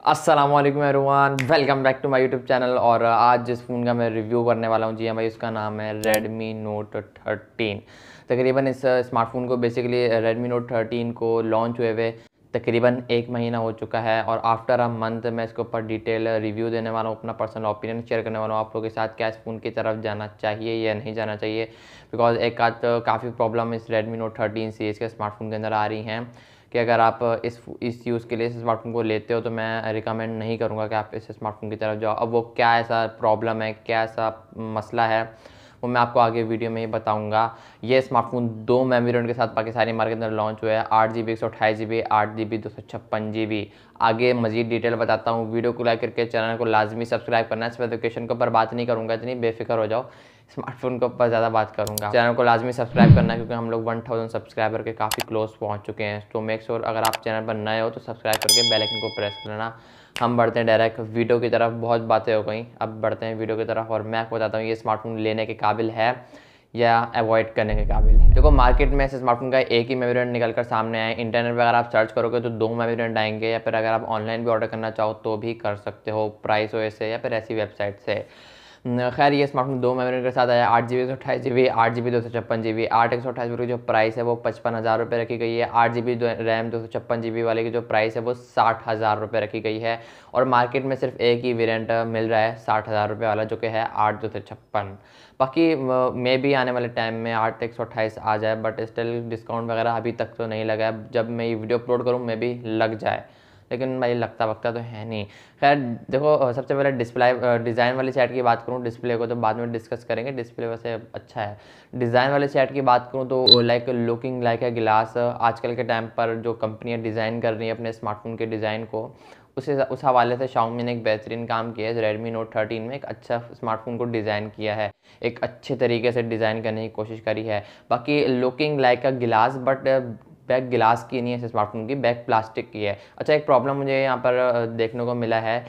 अस्सलामुअलैकुम everyone, welcome back to my YouTube channel. और आज जिस फ़ोन का मैं रिव्यू करने वाला हूँ जी भाई, उसका नाम है Redmi Note 13। तकरीबन इस स्मार्टफोन को बेसिकली Redmi Note 13 को लॉन्च हुए तकरीबन 1 महीना हो चुका है। और आफ्टर अ मंथ मैं इसके ऊपर डिटेल रिव्यू देने वाला हूँ, अपना पर्सनल ओपिनियन शेयर करने वाला हूँ आप लोगों के साथ। क्या इस फ़ोन की तरफ जाना चाहिए या नहीं जाना चाहिए, बिकॉज एक आध काफ़ी प्रॉब्लम इस Redmi Note 13 सीरीज़ के स्मार्टफोन के अंदर आ रही हैं कि अगर आप इस यूज़ के लिए इस स्मार्टफोन को लेते हो तो मैं रिकमेंड नहीं करूँगा कि आप इस स्मार्टफोन की तरफ जाओ। अब वो क्या ऐसा प्रॉब्लम है, क्या ऐसा मसला है, वो मैं आपको आगे वीडियो में ही बताऊँगा। ये स्मार्टफोन 2 मेमोरी वेरिएंट के साथ पाकिस्तानी मार्केट में लॉन्च हुआ है, 8GB 128GB, 8GB 256GB। आगे मज़ीद डिटेल बताता हूँ। वीडियो को लाइक करके चैनल को लाजमी सब्सक्राइब करना है। स्पेसिफिकेशन के ऊपर बात नहीं करूँगा, इतनी बेफिक्र हो जाओ। स्मार्टफोन के ऊपर ज़्यादा बात करूँगा। चैनल को लाजमी सब्सक्राइब करना है क्योंकि हम लोग 1000 सब्सक्राइबर के काफ़ी क्लोज पहुँच चुके हैं। तो मेक श्योर अगर आप चैनल पर नए हो तो सब्सक्राइब करके बेल आइकन को प्रेस कर लेना। हम बढ़ते हैं डायरेक्ट वीडियो की तरफ। बहुत बातें हो गई, अब बढ़ते हैं वीडियो की तरफ और मैं आपको बताता हूँ ये स्मार्टफोन लेने के काबिल है या अवॉइड करने के काबिल है। देखो, मार्केट में इस स्मार्टफोन का एक ही मेमोरी वेरिएंट निकल कर सामने आए। इंटरनेट पर अगर आप सर्च करोगे तो 2 मेमोरी वेरिएंट आएंगे, या फिर अगर आप ऑनलाइन भी ऑर्डर करना चाहो तो भी कर सकते हो, प्राइस ओएस से या फिर ऐसी वेबसाइट से। खैर, ये स्मार्टफोन 2 मेमोरी के साथ आया, 8GB 128GB, 8GB 256GB। 8 128GB की जो प्राइस है वो 55,000 रखी गई है। 8GB रैम 256GB वाले की जो प्राइस है वो 60,000 रखी गई है। और मार्केट में सिर्फ एक ही वेरिएंट मिल रहा है 60,000 वाला, जो कि है 8 256। बाकी मे भी आने वाले टाइम में 8 128 आ जाए, बट स्टिल डिस्काउंट वगैरह अभी तक तो नहीं लगा है। जब मैं ये वीडियो अपलोड करूँ मे भी लग जाए, लेकिन भाई लगता वक्ता तो है नहीं। खैर देखो, सबसे पहले डिज़ाइन वाली साइड की बात करूँ, डिस्प्ले को तो बाद में डिस्कस करेंगे। डिस्प्ले वैसे अच्छा है। डिज़ाइन वाली साइड की बात करूँ तो लाइक लुकिंग लाइक ए गिलास। आजकल के टाइम पर जो कंपनियां डिज़ाइन कर रही हैं अपने स्मार्टफोन के डिज़ाइन को, उस हवाले से Xiaomi ने एक बेहतरीन काम किया है। Redmi Note 13 में एक अच्छा स्मार्टफोन को डिज़ाइन किया है, एक अच्छे तरीके से डिज़ाइन करने की कोशिश करी है। बाकी लुकिंग लाइक अ गिलास, बट बैक गिलास की नहीं है स्मार्टफोन की, बैक प्लास्टिक की है। अच्छा, एक प्रॉब्लम मुझे यहाँ पर देखने को मिला है,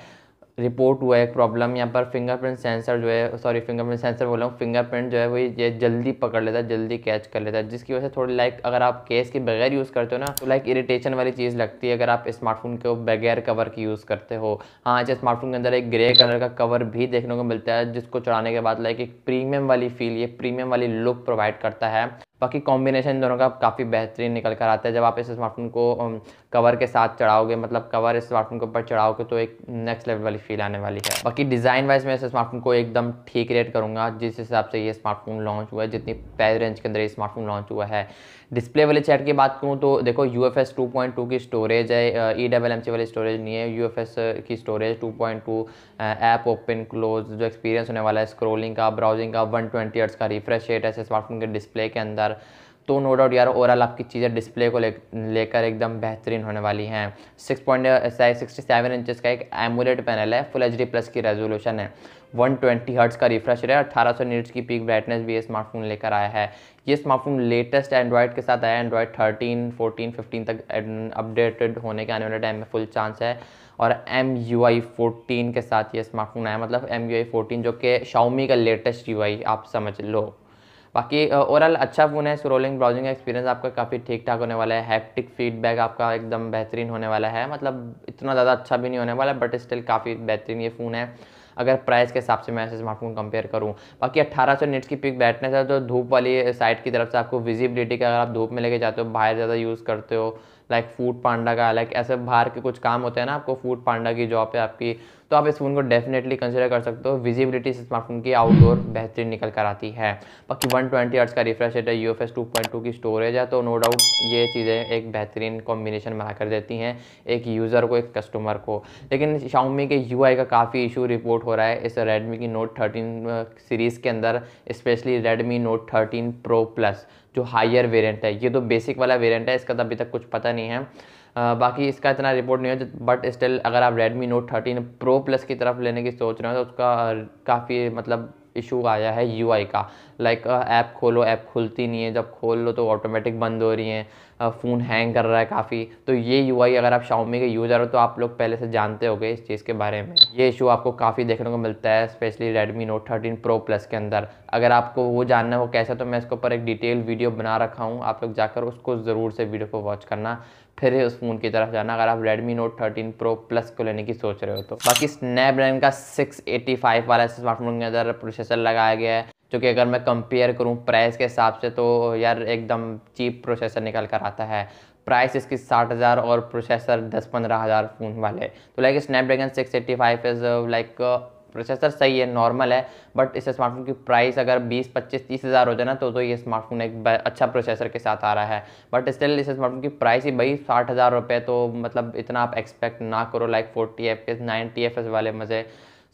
रिपोर्ट हुआ है एक प्रॉब्लम यहाँ पर। फिंगरप्रिंट सेंसर जो है, सॉरी फिंगरप्रिंट सेंसर बोल रहा हूँ, फिंगरप्रिंट जो है वो ये जल्दी पकड़ लेता है, जल्दी कैच कर लेता है, जिसकी वजह से थोड़ी लाइक अगर आप केस के बगैर यूज़ करते हो ना तो लाइक इरिटेशन वाली चीज़ लगती है अगर आप स्मार्टफोन को बगैर कवर की यूज़ करते हो। हाँ, इस स्मार्टफोन के अंदर एक ग्रे कलर का कवर भी देखने को मिलता है, जिसको चढ़ाने के बाद लाइक एक प्रीमियम वाली फील, ये प्रीमियम वाली लुक प्रोवाइड करता है। बाकी कॉम्बिनेशन दोनों का काफ़ी बेहतरीन निकल कर आता है। जब आप इस स्मार्टफोन को कवर के साथ चढ़ाओगे, मतलब कवर इस स्मार्टफोन के ऊपर चढ़ाओगे, तो एक नेक्स्ट लेवल वाली फील आने वाली है। बाकी डिज़ाइन वाइज मैं इस स्मार्टफोन को एकदम ठीक रेट करूँगा जिस हिसाब से ये स्मार्टफोन लॉन्च हुआ है, जितनी प्राइस रेंज के अंदर ये स्मार्टफोन लॉन्च हुआ है। डिस्प्ले वाली साइड की बात करूँ तो देखो, UFS 2.2 की स्टोरेज है, eMMC वाली स्टोरेज नहीं है, UFS की स्टोरेज 2.2। ऐप ओपन क्लोज जो एक्सपीरियंस होने वाला है स्क्रोलिंग का, ब्राउजिंग का, 120 हर्ट्ज का रिफ्रेश रेट है स्मार्टफोन के डिस्प्ले के अंदर। तो नो डाउट यार, ओवरऑल आपकी चीज़ें डिस्प्ले को लेकर एकदम बेहतरीन होने वाली हैं। 6.67 इंचज़ का एक एमोलेड पैनल है, फुल HD+ की रेजोल्यूशन है, 120 हर्ट्ज का रिफ्रेश रेट है, 1800 निट्स की पीक ब्राइटनेस भी ये स्मार्टफोन लेकर आया है। ये स्मार्टफोन लेटेस्ट एंड्रॉयड के साथ आया है, एंड्रॉयड 13, 14, 15 तक अपडेटेड होने के आने वाले टाइम में फुल चांस है। और MUI 14 के साथ ये स्मार्टफोन आया, मतलब MUI 14 जो कि Xiaomi का लेटेस्ट UI आप समझ लो। बाकी ओवरऑल अच्छा फ़ोन है। स्क्रोलिंग ब्राउजिंग का एक्सपीरियंस आपका काफ़ी ठीक ठाक होने वाला है। हैप्टिक फीडबैक आपका एकदम बेहतरीन होने वाला है, मतलब इतना ज़्यादा अच्छा भी नहीं होने वाला, बट स्टिल काफ़ी बेहतरीन ये फ़ोन है अगर प्राइस के हिसाब से मैं ऐसे स्मार्टफोन कंपेयर करूं। बाकी 1800 निट्स की पीक ब्राइटनेस है, तो धूप वाली साइड की तरफ से आपको विजिबिलिटी का, अगर आप धूप में लेके जाते हो, बाहर ज़्यादा यूज़ करते हो, लाइक फूड पांडा का, लाइक ऐसे बाहर के कुछ काम होते हैं ना, आपको फूड पांडा की जॉब है आपकी, तो आप इस फ़ोन को डेफिनेटली कंसिडर कर सकते हो। विजिबिलिटी स्मार्टफोन की आउटडोर बेहतरीन निकल कर आती है। बाकी 120 हर्ट्ज का रिफ्रेश रेट है, UFS 2.2 की स्टोरेज है, तो नो डाउट ये चीज़ें एक बेहतरीन कॉम्बिनेशन बना कर देती हैं एक यूज़र को, एक कस्टमर को। लेकिन Xiaomi के UI का काफ़ी इशू रिपोर्ट हो रहा है इस Redmi की Note 13 सीरीज़ के अंदर, specially Redmi Note 13 Pro Plus जो हायर वेरिएंट है। ये तो बेसिक वाला वेरिएंट है, इसका तो अभी तक कुछ पता नहीं है। बाकी इसका इतना रिपोर्ट नहीं है, बट स्टिल अगर आप Redmi Note 13 Pro Plus की तरफ लेने की सोच रहे हो तो उसका काफ़ी मतलब इशू आया है UI का। लाइक ऐप खोलो, ऐप खुलती नहीं है, जब खोल लो तो ऑटोमेटिक बंद हो रही हैं। फ़ोन हैंग कर रहा है काफ़ी। तो ये यूआई अगर आप Xiaomi के यूज़र हो तो आप लोग पहले से जानते होंगे इस चीज़ के बारे में। ये इशू आपको काफ़ी देखने को मिलता है specially Redmi Note 13 Pro Plus के अंदर। अगर आपको वो जानना है वो कैसा, तो मैं इसके ऊपर एक डिटेल वीडियो बना रखा हूँ, आप लोग जाकर उसको ज़रूर से वीडियो को वॉच करना, फिर उस फ़ोन की तरफ जाना अगर आप Redmi Note 13 Pro Plus को लेने की सोच रहे हो तो। बाकी स्नैपड्रैगन का 685 वाला स्मार्टफोन के अंदर प्रोसेसर लगाया गया है, जो कि अगर मैं कंपेयर करूं प्राइस के हिसाब से तो यार एकदम चीप प्रोसेसर निकल कर आता है। प्राइस इसकी 60,000 और प्रोसेसर 10-15 हज़ार फ़ोन वाले। तो like Snapdragon 685 is like processor सही है, नॉर्मल है, बट इस स्मार्टफोन की प्राइस अगर 20-25-30 हज़ार हो जाए ना तो ये स्मार्टफोन एक अच्छा प्रोसेसर के साथ आ रहा है। बट स्टिल इस स्मार्टफोन की प्राइस ही भाई 60,000 रुपये, तो मतलब इतना आप एक्सपेक्ट ना करो। लाइक 40 FPS 90 FPS वाले मज़े,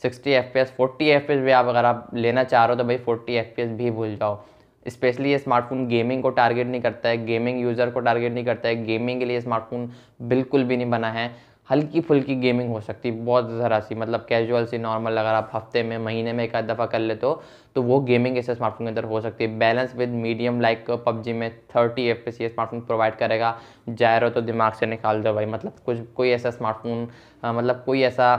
60 FPS 40 FPS भी आप अगर आप लेना चाह रहे हो तो भाई 40 FPS भी भूल जाओ। स्पेशली ये स्मार्टफोन गेमिंग को टारगेट नहीं करता है, गेमिंग यूज़र को टारगेट नहीं करता है, गेमिंग के लिए स्मार्टफोन बिल्कुल भी नहीं बना है। हल्की फुल्की गेमिंग हो सकती है, बहुत ज़रा सी, मतलब कैजुअल सी नॉर्मल, अगर आप हफ्ते में महीने में एक आध दफ़ा कर लेते हो तो वो गेमिंग इस स्मार्टफोन के अंदर हो सकती है। Balance with medium like PUBG में 30 FPS ये स्मार्टफोन प्रोवाइड करेगा। जायरो तो दिमाग से निकाल दो भाई, मतलब कोई ऐसा स्मार्टफोन मतलब कोई ऐसा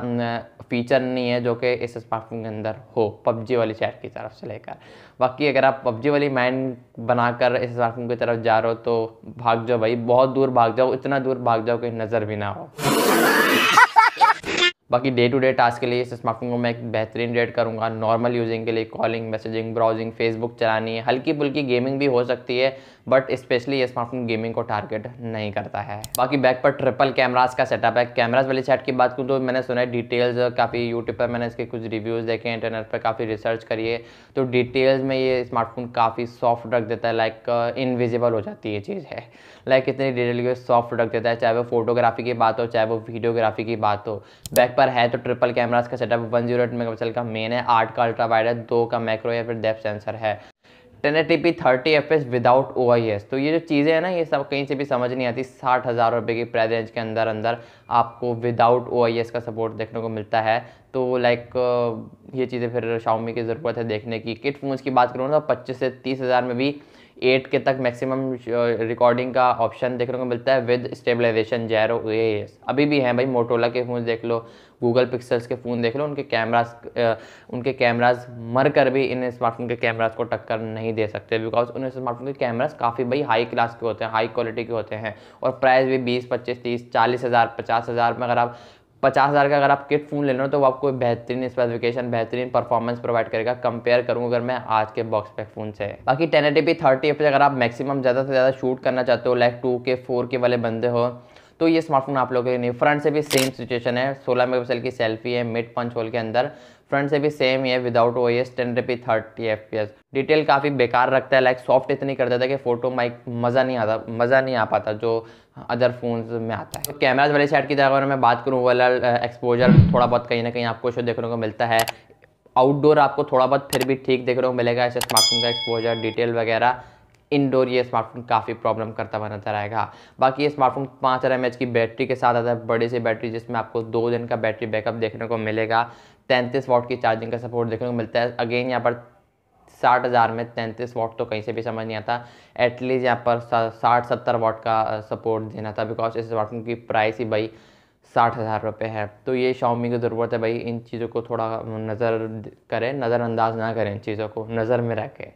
फीचर नहीं है जो कि इस स्मार्टफोन के अंदर हो पबजी वाली चैट की तरफ से लेकर। बाकी अगर आप पबजी वाली माइंड बनाकर इस स्मार्टफोन की तरफ जा रहे हो तो भाग जाओ भाई, बहुत दूर भाग जाओ, इतना दूर भाग जाओ कि नज़र भी ना हो। बाकी डे टू डे टास्क के लिए इस स्मार्टफोन को मैं एक बेहतरीन रेट करूंगा। नॉर्मल यूजिंग के लिए कॉलिंग, मैसेजिंग, ब्राउजिंग, फेसबुक चलानी है, हल्की फुल्की गेमिंग भी हो सकती है, बट स्पेशली ये स्मार्टफोन गेमिंग को टारगेट नहीं करता है। बाकी बैक पर ट्रिपल कैमरास का सेटअप है। कैमरास वाली सेट की बात करूँ तो मैंने सुना है डिटेल्स काफ़ी यूट्यूब पर, मैंने इसके कुछ रिव्यूज़ देखे हैं, इंटरनेट पर काफ़ी रिसर्च करी है, तो डिटेल्स में ये स्मार्टफोन काफ़ी सॉफ्ट रख देता है, लाइक इनविजिबल हो जाती है चीज़ है, लाइक इतनी डिटेल के सॉफ्ट रख देता है, चाहे वो फोटोग्राफी की बात हो चाहे वो वीडियोग्राफी की बात हो। बैक पर है तो ट्रिपल कैमरास का सेटअप, 108 मेगापिक्सल का मेन है, 8 का अल्ट्रा वाइड है, 2 का मैक्रो या फिर डेप्थ सेंसर है, 1080p 30 FPS विदाउट OIS। तो ये जो चीज़ें हैं ना, ये सब कहीं से भी समझ नहीं आती। 60,000 रुपये की प्राइस रेंज के अंदर अंदर आपको विदाउट OIS का सपोर्ट देखने को मिलता है, तो लाइक ये चीज़ें फिर Xiaomi की ज़रूरत है देखने की। किट फोन्स की बात करूँ तो 25 से 30 हज़ार में भी 8K तक मैक्सिमम रिकॉर्डिंग का ऑप्शन देखने को मिलता है विद स्टेबलाइजेशन जायरो OIS। अभी भी हैं भाई, मोटोला के फ़ोन देख लो, गूगल पिक्सल्स के फ़ोन देख लो, उनके कैमरास मर कर भी इन स्मार्टफोन के कैमरास को टक्कर नहीं दे सकते, बिकॉज उन स्मार्टफोन के कैमरास काफ़ी भाई हाई क्लास के होते हैं, हाई क्वालिटी के होते हैं, और प्राइस भी 20, 25, 30, 40 हज़ार 50 हज़ार में। अगर आप 50 हज़ार का अगर आप किट फ़ोन ले लो तो वो आपको बेहतरीन स्पेसिफिकेशन, बेहतरीन परफॉर्मेंस प्रोवाइड करेगा, कंपेयर करूँ अगर मैं आज के बॉक्स पैक फ़ोन से। बाकी 1080p 30 FPS अगर आप मैक्सिमम ज़्यादा से ज़्यादा शूट करना चाहते हो, लाइक 2K 4K वाले बंदे हो, तो ये स्मार्टफोन आप लोगों के लिए नहीं। फ्रंट से भी सेम सिचुएशन है, 16 मेगापिक्सल की सेल्फी है मिड पंच होल के अंदर, फ्रंट से भी सेम ही है without OIS, 1080p 30 FPS। Detail काफ़ी बेकार रखता है, लाइक सॉफ्ट इतनी कर देता है कि फोटो माइक मज़ा नहीं आ पाता जो अदर फोन्स में आता है। तो कैमराज वाली साइड की तरह अगर मैं बात करूँ, ओवरऑल एक्सपोजर थोड़ा बहुत कहीं ना कहीं आपको शो देखने को मिलता है। आउटडोर आपको थोड़ा बहुत फिर भी ठीक देखने को मिलेगा ऐसे स्मार्टफोन का एक्सपोजर, डिटेल वगैरह। इंडोर ये स्मार्टफोन काफ़ी प्रॉब्लम करता हुआ नजर आएगा। बाकी ये स्मार्टफोन 5000 mAh की बैटरी के साथ आता है, बड़ी सी बैटरी जिसमें आपको 2 दिन का बैटरी बैकअप देखने को मिलेगा। 33 वाट की चार्जिंग का सपोर्ट देखने को मिलता है। अगेन यहाँ पर 60,000 में 33 वाट तो कहीं से भी समझ नहीं आता, एटलीस्ट यहाँ पर 60-70 वाट का सपोर्ट देना था, बिकॉज इस स्मार्टफोन की प्राइस ही भाई 60,000 रुपये है। तो ये Xiaomi की ज़रूरत है भाई, इन चीज़ों को थोड़ा नज़रअंदाज ना करें, इन चीज़ों को नज़र में रखें।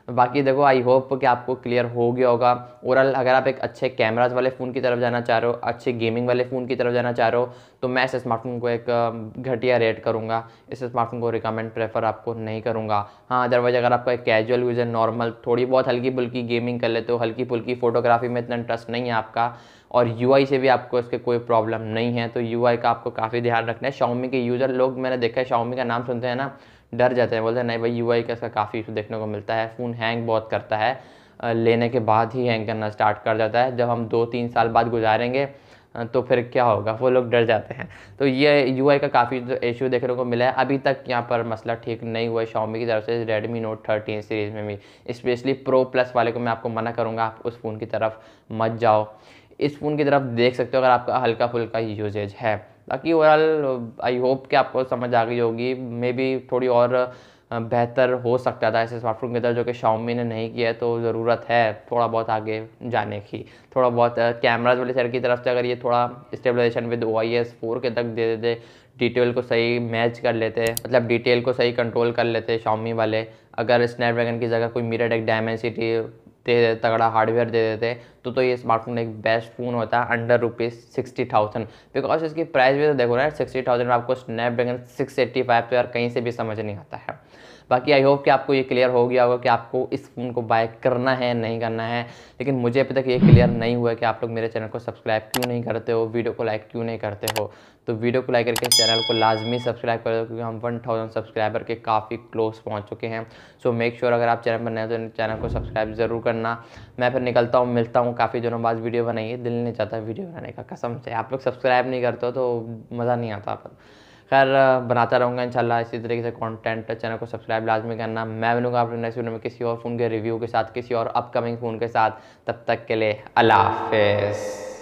बाकी देखो, आई होप कि आपको क्लियर हो गया होगा। ओवरऑल अगर आप एक अच्छे कैमराज वाले फ़ोन की तरफ जाना चाह रहे हो, अच्छे गेमिंग वाले फ़ोन की तरफ जाना चाह रहे हो, तो मैं इस स्मार्टफोन को एक घटिया रेट करूँगा। इस स्मार्टफोन को रिकमेंड प्रेफर आपको नहीं करूँगा। हाँ, अदरवाइज अगर आपका एक कैजुअल यूज़र, नॉर्मल थोड़ी बहुत हल्की फुल्की गेमिंग कर लेते हो, हल्की फुल्की फोटोग्राफी में इतना इंटरेस्ट नहीं है आपका, और UI से भी आपको इसके कोई प्रॉब्लम नहीं है, तो UI का आपको काफ़ी ध्यान रखना है। Xiaomi के यूज़र लोग मैंने देखा है, Xiaomi का नाम सुनते हैं ना डर जाते हैं, बोलते हैं नहीं भाई UI का इसका काफ़ी इशू देखने को मिलता है, फ़ोन हैंग बहुत करता है, लेने के बाद ही हैंग करना स्टार्ट कर जाता है, जब हम 2-3 साल बाद गुजारेंगे तो फिर क्या होगा, वो लोग डर जाते हैं। तो ये UI का काफ़ी इशू देखने को मिला है। अभी तक यहाँ पर मसला ठीक नहीं हुआ है Xiaomi की तरफ से Redmi Note 13 सीरीज़ में भी। स्पेशली Pro Plus वाले को मैं आपको मना करूँगा, आप उस फ़ोन की तरफ मत जाओ, इस फ़ोन की तरफ देख सकते हो अगर आपका हल्का फुल्का यूजेज है। बाकी ओवरऑल आई होप कि आपको समझ आ गई होगी, मे बी थोड़ी और बेहतर हो सकता था ऐसे स्मार्टफोन के अंदर, जो कि Xiaomi ने नहीं किया है। तो ज़रूरत है थोड़ा बहुत आगे जाने की, थोड़ा बहुत कैमराज वाले साइड की तरफ से अगर ये थोड़ा स्टेबलाइजेशन विद OIS 4 के तक दे देते, डिटेल को सही मैच कर लेते, मतलब डिटेल को सही कंट्रोल कर लेते Xiaomi वाले, अगर स्नैपड्रैगन की जगह कोई MediaTek Dimensity दे तगड़ा हार्डवेयर दे देते, तो ये स्मार्टफोन एक बेस्ट फ़ोन होता है अंडर ₹60,000। बिकॉज इसकी प्राइस भी तो देखो ना, 60,000 में आपको स्नैपड्रैगन 685 तो यार कहीं से भी समझ नहीं आता है। बाकी आई होप कि आपको ये क्लियर हो गया होगा कि आपको इस फ़ोन को बाय करना है नहीं करना है। लेकिन मुझे अभी तक ये क्लियर नहीं हुआ कि आप लोग मेरे चैनल को सब्सक्राइब क्यों नहीं करते हो, वीडियो को लाइक क्यों नहीं करते हो। तो वीडियो को लाइक करके चैनल को लाजमी सब्सक्राइब कर दो, क्योंकि हम 1000 सब्सक्राइबर के काफ़ी क्लोज पहुंच चुके हैं। सो मेक श्योर अगर आप चैनल पर नए तो चैनल को सब्सक्राइब ज़रूर करना। मैं फिर निकलता हूँ, मिलता हूँ। काफ़ी दिनों बाद वीडियो बनाइए, दिल नहीं चाहता वीडियो बनाने का, कसम से। आप लोग सब्सक्राइब नहीं करते हो तो मज़ा नहीं आता। खैर बनाता रहूँगा इंशाल्लाह इसी तरीके से कंटेंट। चैनल को सब्सक्राइब लाजमी करना। मैं मिलूँगा अपने नेक्स्ट वीडियो में किसी और फ़ोन के रिव्यू के साथ, किसी और अपकमिंग फ़ोन के साथ। तब तक के लिए अल्लाह हाफ़िज़।